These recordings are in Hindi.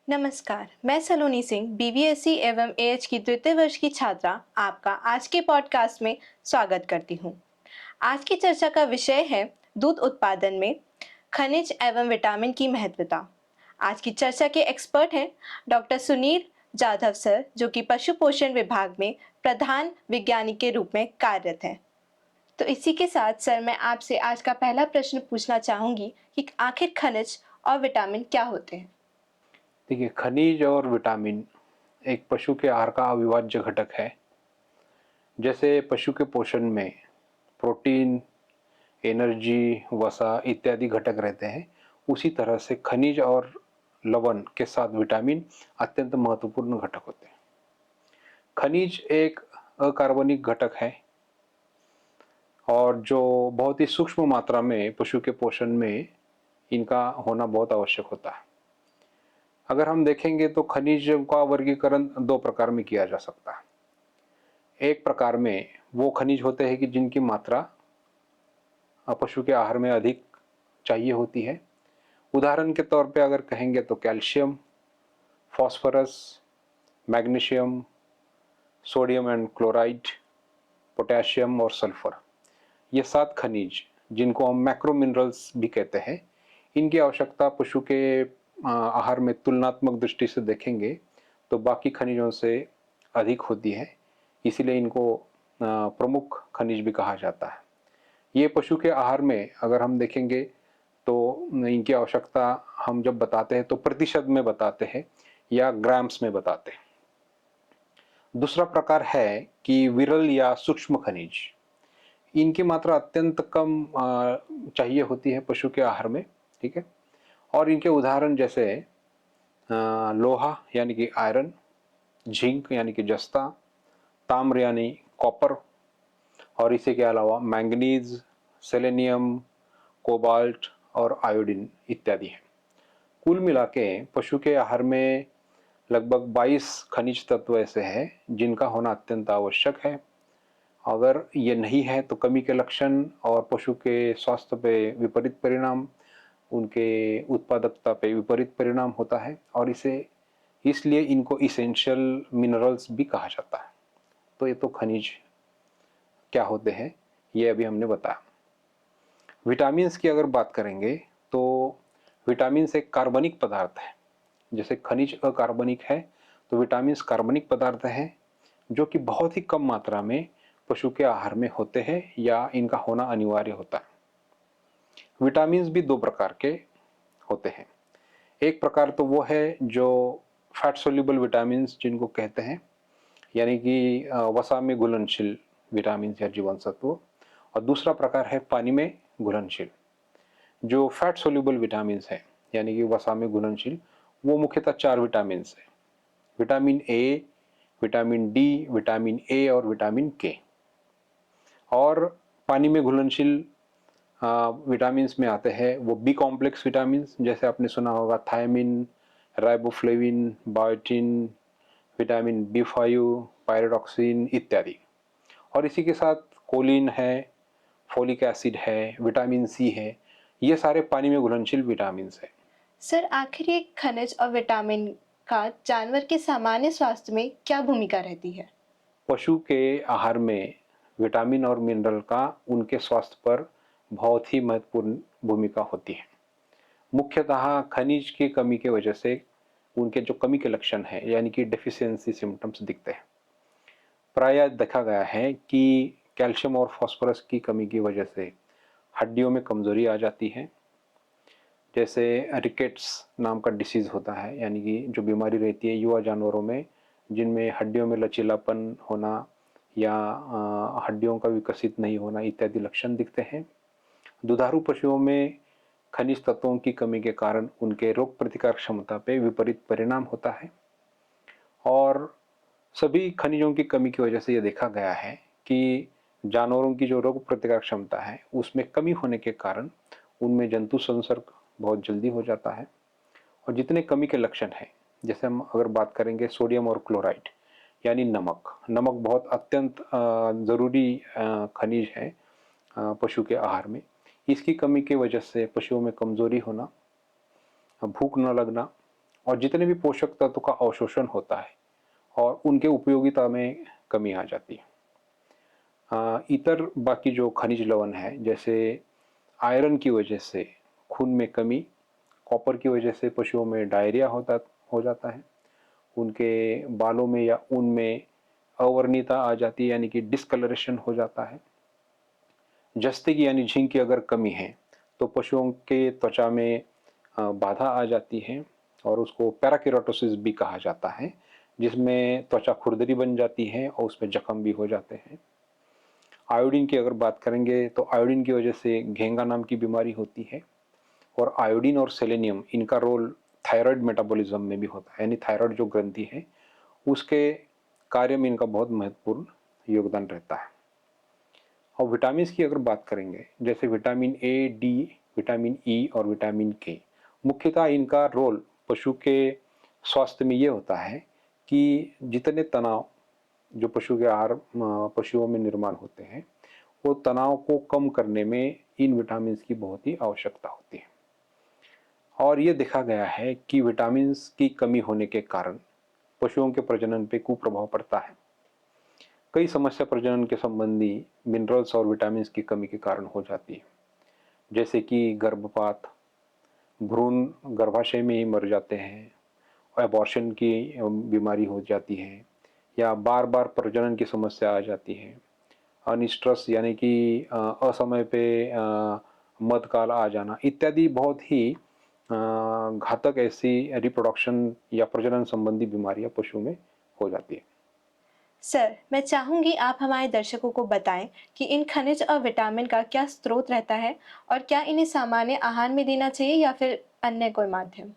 नमस्कार, मैं सलोनी सिंह बीवीएससी एवं एएच की द्वितीय वर्ष की छात्रा आपका आज के पॉडकास्ट में स्वागत करती हूँ। आज की चर्चा का विषय है दूध उत्पादन में खनिज एवं विटामिन की महत्वता। आज की चर्चा के एक्सपर्ट हैं डॉक्टर सुनील जाधव सर, जो कि पशु पोषण विभाग में प्रधान वैज्ञानिक के रूप में कार्यरत हैं। तो इसी के साथ सर, मैं आपसे आज का पहला प्रश्न पूछना चाहूंगी कि आखिर खनिज और विटामिन क्या होते हैं। देखिए, खनिज और विटामिन एक पशु के आहार का अविभाज्य घटक है। जैसे पशु के पोषण में प्रोटीन, एनर्जी, वसा इत्यादि घटक रहते हैं, उसी तरह से खनिज और लवण के साथ विटामिन अत्यंत महत्वपूर्ण घटक होते हैं। खनिज एक अकार्बनिक घटक है और जो बहुत ही सूक्ष्म मात्रा में पशु के पोषण में इनका होना बहुत आवश्यक होता है। अगर हम देखेंगे तो खनिजों का वर्गीकरण दो प्रकार में किया जा सकता है। एक प्रकार में वो खनिज होते हैं कि जिनकी मात्रा पशु के आहार में अधिक चाहिए होती है। उदाहरण के तौर पे अगर कहेंगे तो calcium, phosphorus, magnesium, sodium and chloride, potassium और सल्फर, ये 7 खनिज जिनको हम मैक्रो मिनरल्स भी कहते हैं, इनकी आवश्यकता पशु के आहार में तुलनात्मक दृष्टि से देखेंगे तो बाकी खनिजों से अधिक होती है। इसीलिए इनको प्रमुख खनिज भी कहा जाता है। ये पशु के आहार में अगर हम देखेंगे तो इनकी आवश्यकता हम जब बताते हैं तो प्रतिशत में बताते हैं या ग्राम्स में बताते हैं। दूसरा प्रकार है कि विरल या सूक्ष्म खनिज। इनकी मात्रा अत्यंत कम चाहिए होती है पशु के आहार में, ठीक है। और इनके उदाहरण जैसे लोहा यानी कि आयरन, जिंक यानी कि जस्ता, ताम्र यानी कॉपर और इसी के अलावा मैंगनीज, सेलेनियम, कोबाल्ट और आयोडीन इत्यादि हैं। कुल मिला के पशु के आहार में लगभग 22 खनिज तत्व ऐसे हैं जिनका होना अत्यंत आवश्यक है। अगर ये नहीं है तो कमी के लक्षण और पशु के स्वास्थ्य पे विपरीत परिणाम, उनके उत्पादकता पे विपरीत परिणाम होता है और इसलिए इनको इसेंशियल मिनरल्स भी कहा जाता है। तो ये तो खनिज क्या होते हैं ये अभी हमने बताया। विटामिन्स की अगर बात करेंगे तो विटामिन्स एक कार्बनिक पदार्थ है। जैसे खनिज अकार्बनिक है तो विटामिन्स कार्बनिक पदार्थ हैं जो कि बहुत ही कम मात्रा में पशु के आहार में होते हैं या इनका होना अनिवार्य होता है। विटामिन्स भी दो प्रकार के होते हैं। एक प्रकार तो वो है जो फैट सोल्यूबल विटामिन्स जिनको कहते हैं, यानी कि वसा में घुलनशील विटामिन या जीवन सत्व। और दूसरा प्रकार है पानी में घुलनशील। जो फैट सोल्यूबल विटामिन है यानी कि वसा में घुलनशील, वो मुख्यतः 4 विटामिन है। Vitamin A, vitamin D, vitamin A और विटामिन के। और पानी में घुलनशील विटामिन में आते हैं वो बी कॉम्प्लेक्स विटामिन, जैसे आपने सुना होगा thiamine, riboflavin, biotin, vitamin B5, pyridoxine इत्यादि। और इसी के साथ कोलिन है, फोलिक एसिड है, विटामिन सी है। ये सारे पानी में घुलनशील विटामिन है। सर, आखिर ये खनिज और विटामिन का जानवर के सामान्य स्वास्थ्य में क्या भूमिका रहती है। पशु के आहार में विटामिन और मिनरल का उनके स्वास्थ्य पर बहुत ही महत्वपूर्ण भूमिका होती है। मुख्यतः खनिज की कमी की वजह से उनके जो कमी के लक्षण हैं यानी कि डेफिशिएंसी सिम्टम्स दिखते हैं। प्रायः देखा गया है कि कैल्शियम और फास्फोरस की कमी की वजह से हड्डियों में कमजोरी आ जाती है। जैसे रिकेट्स नाम का डिसीज़ होता है, यानी कि जो बीमारी रहती है युवा जानवरों में, जिनमें हड्डियों में लचीलापन होना या हड्डियों का विकसित नहीं होना इत्यादि लक्षण दिखते हैं। दुधारू पशुओं में खनिज तत्वों की कमी के कारण उनके रोग प्रतिकार क्षमता पे विपरीत परिणाम होता है। और सभी खनिजों की कमी की वजह से ये देखा गया है कि जानवरों की जो रोग प्रतिकार क्षमता है उसमें कमी होने के कारण उनमें जंतु संसर्ग बहुत जल्दी हो जाता है। और जितने कमी के लक्षण हैं, जैसे हम अगर बात करेंगे सोडियम और क्लोराइड यानी नमक, नमक बहुत अत्यंत ज़रूरी खनिज है पशु के आहार में। इसकी कमी की वजह से पशुओं में कमजोरी होना, भूख न लगना और जितने भी पोषक तत्व का अवशोषण होता है और उनके उपयोगिता में कमी आ जाती है। इतर बाकी जो खनिज लवण है, जैसे आयरन की वजह से खून में कमी, कॉपर की वजह से पशुओं में डायरिया हो जाता है, उनके बालों में या ऊन में अवर्णीयता आ जाती है, यानी कि डिस्कलरेशन हो जाता है। जस्ते की यानी जिंक की अगर कमी है तो पशुओं के त्वचा में बाधा आ जाती है और उसको पैराकेराटोसिस भी कहा जाता है, जिसमें त्वचा खुरदरी बन जाती है और उसमें जख्म भी हो जाते हैं। आयोडीन की अगर बात करेंगे तो आयोडीन की वजह से घेंगा नाम की बीमारी होती है। और आयोडीन और सेलेनियम, इनका रोल थायराइड मेटाबॉलिज्म में भी होता है, यानी थायराइड जो ग्रंथि है उसके कार्य में इनका बहुत महत्वपूर्ण योगदान रहता है। और विटामिन की अगर बात करेंगे, जैसे vitamin A, D, vitamin E और विटामिन के, मुख्यतः इनका रोल पशु के स्वास्थ्य में ये होता है कि जितने तनाव जो पशु के आहार पशुओं में निर्माण होते हैं, वो तनाव को कम करने में इन विटामिन की बहुत ही आवश्यकता होती है। और ये देखा गया है कि विटामिन की कमी होने के कारण पशुओं के प्रजनन पे कुप्रभाव पड़ता है। कई समस्या प्रजनन के संबंधी मिनरल्स और विटामिन की कमी के कारण हो जाती है, जैसे कि गर्भपात, भ्रूण गर्भाशय में ही मर जाते हैं, एबॉर्शन की बीमारी हो जाती है, या बार बार प्रजनन की समस्या आ जाती है, अनिस्ट्रस यानी कि असमय पे मध्यकाल आ जाना इत्यादि बहुत ही घातक ऐसी रिप्रोडक्शन या प्रजनन संबंधी बीमारियां पशु में हो जाती है। सर, मैं चाहूंगी आप हमारे दर्शकों को बताएं कि इन खनिज और विटामिन का क्या स्रोत रहता है और क्या इन्हें सामान्य आहार में देना चाहिए या फिर अन्य कोई माध्यम।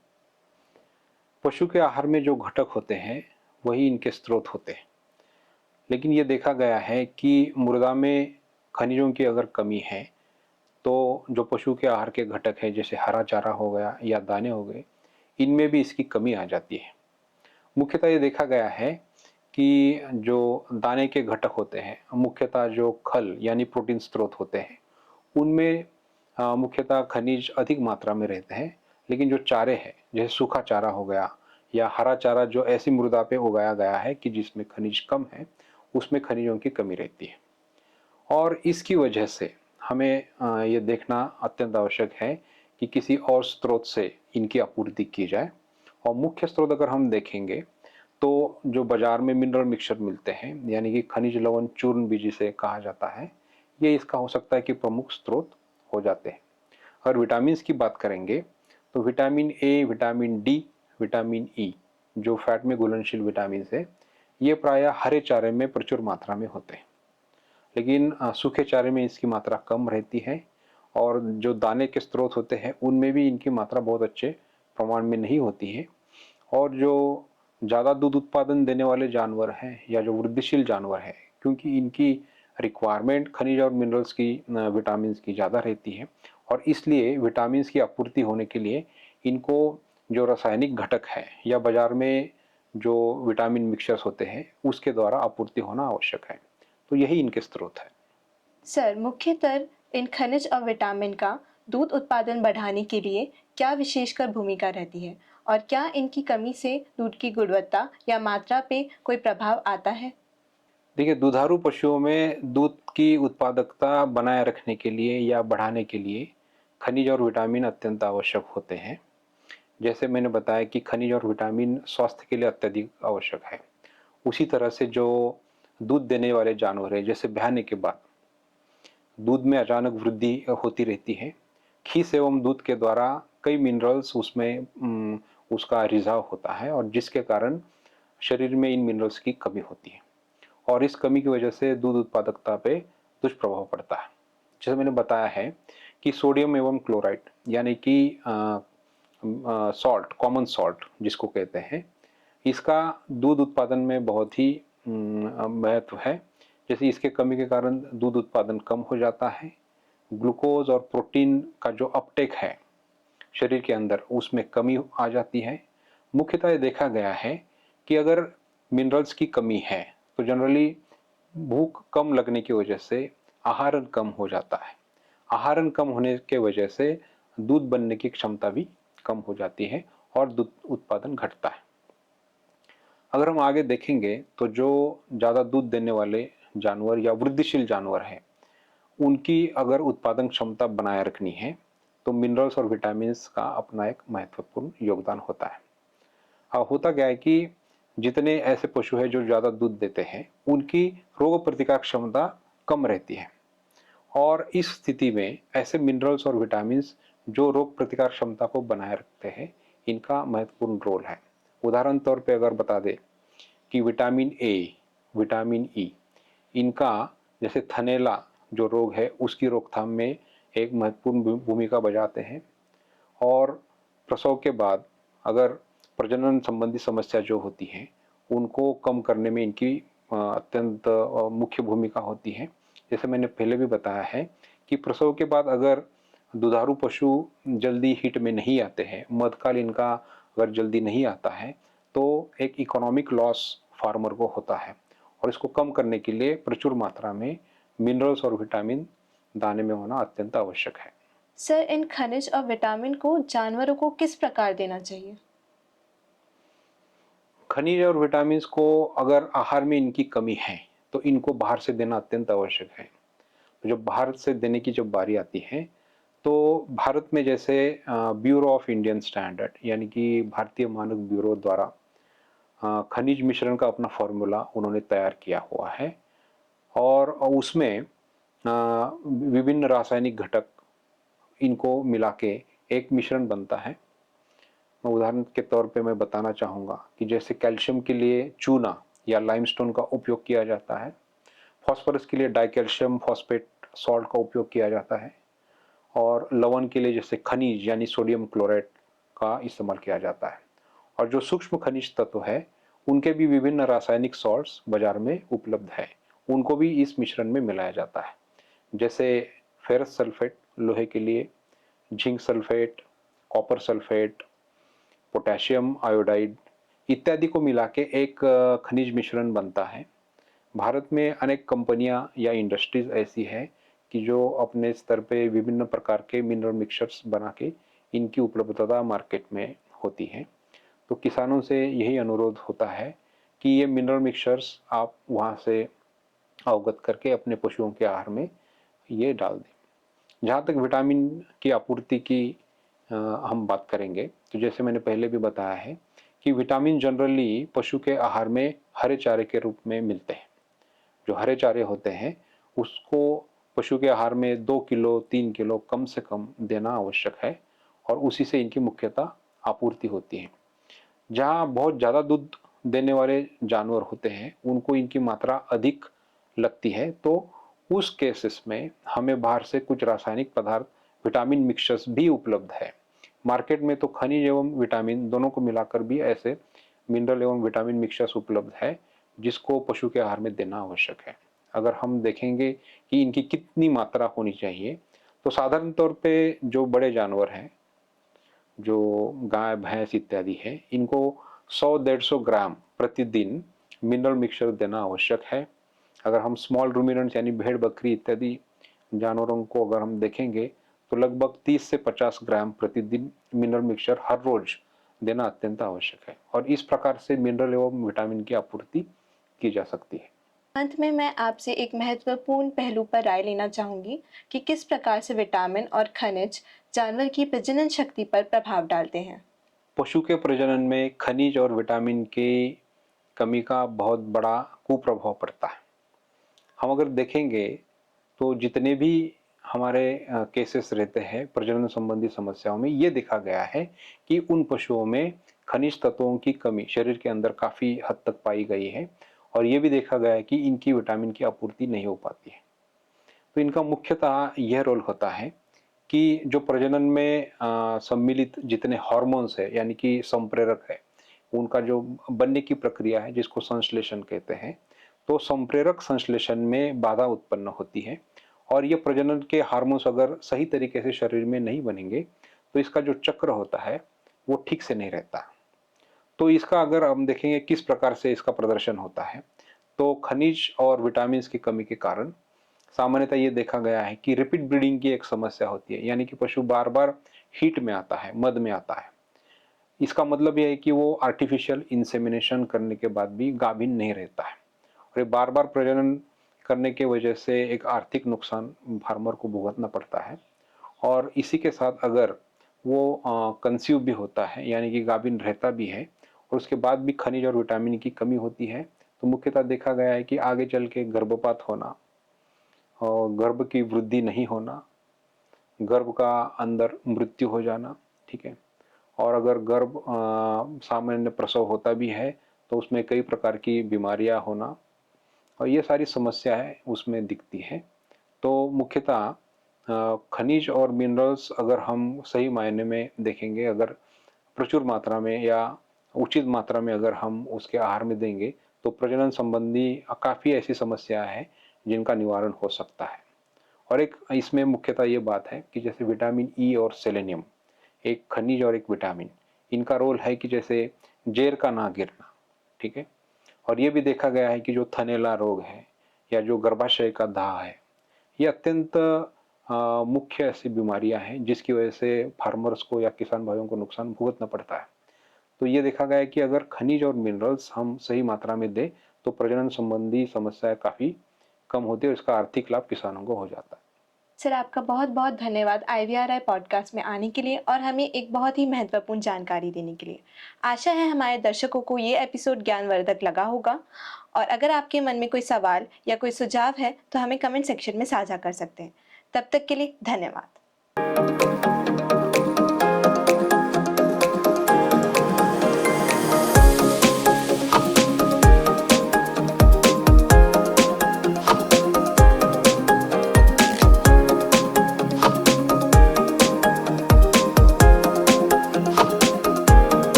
पशु के आहार में जो घटक होते हैं वही इनके स्रोत होते हैं, लेकिन ये देखा गया है कि मृदा में खनिजों की अगर कमी है तो जो पशु के आहार के घटक है, जैसे हरा चारा हो गया या दाने हो गए, इनमें भी इसकी कमी आ जाती है। मुख्यतः ये देखा गया है कि जो दाने के घटक होते हैं, मुख्यतः जो खल यानी प्रोटीन स्रोत होते हैं, उनमें मुख्यतः खनिज अधिक मात्रा में रहते हैं। लेकिन जो चारे हैं, जैसे सूखा चारा हो गया या हरा चारा, जो ऐसी मृदा पे उगाया गया है कि जिसमें खनिज कम है, उसमें खनिजों की कमी रहती है। और इसकी वजह से हमें ये देखना अत्यंत आवश्यक है कि किसी और स्रोत से इनकी आपूर्ति की जाए। और मुख्य स्रोत अगर हम देखेंगे तो जो बाजार में मिनरल मिक्सचर मिलते हैं, यानी कि खनिज लवण चूर्ण भी जिसे कहा जाता है, ये इसका हो सकता है कि प्रमुख स्रोत हो जाते हैं। और विटामिन की बात करेंगे तो vitamin A, vitamin D, vitamin E, जो फैट में घुलनशील विटामिन है, ये प्रायः हरे चारे में प्रचुर मात्रा में होते हैं, लेकिन सूखे चारे में इसकी मात्रा कम रहती है। और जो दाने के स्रोत होते हैं उनमें भी इनकी मात्रा बहुत अच्छे प्रमाण में नहीं होती है। और जो ज़्यादा दूध उत्पादन देने वाले जानवर हैं या जो वृद्धिशील जानवर हैं, क्योंकि इनकी रिक्वायरमेंट खनिज और मिनरल्स की, विटामिन की ज़्यादा रहती है, और इसलिए विटामिन की आपूर्ति होने के लिए इनको जो रासायनिक घटक है या बाजार में जो विटामिन मिक्सचर्स होते हैं उसके द्वारा आपूर्ति होना आवश्यक है। तो यही इनके स्रोत है। सर, मुख्यतः इन खनिज और विटामिन का दूध उत्पादन बढ़ाने के लिए क्या विशेषकर भूमिका रहती है और क्या इनकी कमी से दूध की गुणवत्ता या मात्रा पे कोई प्रभाव आता है। देखिए, दुधारू पशुओं में दूध की उत्पादकता बनाए रखने के लिए या बढ़ाने के लिए खनिज और विटामिन अत्यंत आवश्यक होते हैं। जैसे मैंने बताया कि खनिज और विटामिन स्वास्थ्य के लिए अत्यधिक आवश्यक है। उसी तरह से जो दूध देने वाले जानवर हैं, जैसे ब्याने के बाद दूध में अचानक वृद्धि होती रहती है, खीस एवं दूध के द्वारा कई मिनरल्स उसमें उसका रिसाव होता है, और जिसके कारण शरीर में इन मिनरल्स की कमी होती है, और इस कमी की वजह से दूध उत्पादकता पे दुष्प्रभाव पड़ता है। जैसे मैंने बताया है कि सोडियम एवं क्लोराइड, यानी कि सॉल्ट, कॉमन सॉल्ट जिसको कहते हैं, इसका दूध उत्पादन में बहुत ही महत्व है। जैसे इसके कमी के कारण दूध उत्पादन कम हो जाता है, ग्लूकोज और प्रोटीन का जो अपटेक है शरीर के अंदर, उसमें कमी आ जाती है। मुख्यतः ये देखा गया है कि अगर मिनरल्स की कमी है तो जनरली भूख कम लगने की वजह से आहारन कम हो जाता है। आहारन कम होने के वजह से दूध बनने की क्षमता भी कम हो जाती है, और दूध उत्पादन घटता है। अगर हम आगे देखेंगे तो जो ज़्यादा दूध देने वाले जानवर या वृद्धिशील जानवर हैं, उनकी अगर उत्पादन क्षमता बनाए रखनी है तो मिनरल्स और विटामिन्स का अपना एक महत्वपूर्ण योगदान होता है। होता क्या है कि जितने ऐसे पशु हैं जो ज़्यादा दूध देते हैं, उनकी रोग प्रतिकार क्षमता कम रहती है और इस स्थिति में ऐसे मिनरल्स और विटामिन्स जो रोग प्रतिकार क्षमता को बनाए रखते हैं, इनका महत्वपूर्ण रोल है। उदाहरण तौर पे अगर बता दें कि विटामिन ए, विटामिन ई, इनका जैसे थनैला जो रोग है उसकी रोकथाम में एक महत्वपूर्ण भूमिका बजाते हैं और प्रसव के बाद अगर प्रजनन संबंधी समस्या जो होती है उनको कम करने में इनकी अत्यंत मुख्य भूमिका होती है। जैसे मैंने पहले भी बताया है कि प्रसव के बाद अगर दुधारू पशु जल्दी हिट में नहीं आते हैं, मध्यकाल इनका अगर जल्दी नहीं आता है तो एक इकोनॉमिक लॉस फार्मर को होता है और इसको कम करने के लिए प्रचुर मात्रा में मिनरल्स और विटामिन दाने में होना अत्यंत आवश्यक है। सर, इन खनिज और विटामिन को जानवरों को किस प्रकार देना चाहिए? खनिज और विटामिन्स को अगर आहार में इनकी कमी है तो इनको बाहर से देना अत्यंत आवश्यक है। तो जब बाहर से देने की जब बारी आती है तो भारत में जैसे ब्यूरो ऑफ इंडियन स्टैंडर्ड यानी कि भारतीय मानक ब्यूरो द्वारा खनिज मिश्रण का अपना फॉर्मूला उन्होंने तैयार किया हुआ है और उसमें विभिन्न रासायनिक घटक इनको मिला के एक मिश्रण बनता है। मैं उदाहरण के तौर पे मैं बताना चाहूँगा कि जैसे कैल्शियम के लिए चूना या लाइमस्टोन का उपयोग किया जाता है, फास्फोरस के लिए डाइकैल्शियम फॉस्फेट सॉल्ट का उपयोग किया जाता है और लवण के लिए जैसे खनिज यानी सोडियम क्लोराइड का इस्तेमाल किया जाता है। और जो सूक्ष्म खनिज तत्व है उनके भी विभिन्न रासायनिक सॉल्ट्स बाजार में उपलब्ध है, उनको भी इस मिश्रण में मिलाया जाता है। जैसे फेरस सल्फेट लोहे के लिए, zinc sulphate, copper sulphate, potassium iodide इत्यादि को मिला के एक खनिज मिश्रण बनता है। भारत में अनेक कंपनियां या इंडस्ट्रीज ऐसी है कि जो अपने स्तर पे विभिन्न प्रकार के मिनरल मिक्सचर्स बना के इनकी उपलब्धता मार्केट में होती है। तो किसानों से यही अनुरोध होता है कि ये मिनरल मिक्सचर्स आप वहाँ से अवगत करके अपने पशुओं के आहार में ये डाल दें। जहाँ तक विटामिन की आपूर्ति की हम बात करेंगे तो जैसे मैंने पहले भी बताया है कि विटामिन जनरली पशु के आहार में हरे चारे के रूप में मिलते हैं। जो हरे चारे होते हैं उसको पशु के आहार में 2 किलो 3 किलो कम से कम देना आवश्यक है और उसी से इनकी मुख्यतः आपूर्ति होती है। जहाँ बहुत ज़्यादा दूध देने वाले जानवर होते हैं उनको इनकी मात्रा अधिक लगती है तो उस केसेस में हमें बाहर से कुछ रासायनिक पदार्थ विटामिन मिक्सचर्स भी उपलब्ध है। मार्केट में तो खनिज एवं विटामिन दोनों को मिलाकर भी ऐसे मिनरल एवं विटामिन मिक्सचर्स उपलब्ध है जिसको पशु के आहार में देना आवश्यक है। अगर हम देखेंगे कि इनकी कितनी मात्रा होनी चाहिए तो साधारण तौर पे जो बड़े जानवर हैं, जो गाय भैंस इत्यादि है, इनको 100-150 ग्राम प्रतिदिन मिनरल मिक्सचर देना आवश्यक है। अगर हम स्मॉल रूमिनेंट्स यानी भेड़ बकरी इत्यादि जानवरों को अगर हम देखेंगे तो लगभग 30 से 50 ग्राम प्रतिदिन मिनरल मिक्सचर हर रोज देना अत्यंत आवश्यक है और इस प्रकार से मिनरल एवं विटामिन की आपूर्ति की जा सकती है। अंत में मैं आपसे एक महत्वपूर्ण पहलू पर राय लेना चाहूंगी कि किस प्रकार से विटामिन और खनिज जानवर की प्रजनन शक्ति पर प्रभाव डालते हैं। पशु के प्रजनन में खनिज और विटामिन की कमी का बहुत बड़ा कुप्रभाव पड़ता है। हम अगर देखेंगे तो जितने भी हमारे केसेस रहते हैं प्रजनन संबंधी समस्याओं में, ये देखा गया है कि उन पशुओं में खनिज तत्वों की कमी शरीर के अंदर काफ़ी हद तक पाई गई है और ये भी देखा गया है कि इनकी विटामिन की आपूर्ति नहीं हो पाती है। तो इनका मुख्यतः यह रोल होता है कि जो प्रजनन में सम्मिलित जितने हार्मोन्स है यानी कि संप्रेरक है, उनका जो बनने की प्रक्रिया है जिसको संश्लेषण कहते हैं, तो संप्रेरक संश्लेषण में बाधा उत्पन्न होती है और ये प्रजनन के हार्मोन्स अगर सही तरीके से शरीर में नहीं बनेंगे तो इसका जो चक्र होता है वो ठीक से नहीं रहता। तो इसका अगर हम देखेंगे किस प्रकार से इसका प्रदर्शन होता है तो खनिज और विटामिन की कमी के कारण सामान्यतः ये देखा गया है कि रिपीट ब्रीडिंग की एक समस्या होती है, यानी कि पशु बार बार हीट में आता है, मद में आता है। इसका मतलब यह है कि वो आर्टिफिशियल इंसेमिनेशन करने के बाद भी गाभिन नहीं रहता है, और ये बार बार प्रजनन करने की वजह से एक आर्थिक नुकसान फार्मर को भुगतना पड़ता है। और इसी के साथ अगर वो कंसीव भी होता है, यानी कि गाभिन रहता भी है, और उसके बाद भी खनिज और विटामिन की कमी होती है, तो मुख्यतः देखा गया है कि आगे चल के गर्भपात होना और गर्भ की वृद्धि नहीं होना, गर्भ का अंदर मृत्यु हो जाना, ठीक है। और अगर गर्भ सामान्य प्रसव होता भी है तो उसमें कई प्रकार की बीमारियां होना, और ये सारी समस्या है उसमें दिखती है। तो मुख्यतः खनिज और मिनरल्स अगर हम सही मायने में देखेंगे, अगर प्रचुर मात्रा में या उचित मात्रा में अगर हम उसके आहार में देंगे, तो प्रजनन संबंधी काफ़ी ऐसी समस्या है जिनका निवारण हो सकता है। और एक इसमें मुख्यतः ये बात है कि जैसे विटामिन ई और सेलेनियम, एक खनिज और एक विटामिन, इनका रोल है कि जैसे जेर का ना गिरना, ठीक है। और ये भी देखा गया है कि जो थनैला रोग है या जो गर्भाशय का दाह है, ये अत्यंत मुख्य ऐसी बीमारियां हैं जिसकी वजह से फार्मर्स को या किसान भाइयों को नुकसान भुगतना पड़ता है। तो ये देखा गया है कि अगर खनिज और मिनरल्स हम सही मात्रा में दें तो प्रजनन संबंधी समस्याएं काफ़ी कम होती है और इसका आर्थिक लाभ किसानों को हो जाता है। सर, आपका बहुत बहुत धन्यवाद IVRI पॉडकास्ट में आने के लिए और हमें एक बहुत ही महत्वपूर्ण जानकारी देने के लिए। आशा है हमारे दर्शकों को ये एपिसोड ज्ञानवर्धक लगा होगा, और अगर आपके मन में कोई सवाल या कोई सुझाव है तो हमें कमेंट सेक्शन में साझा कर सकते हैं। तब तक के लिए धन्यवाद।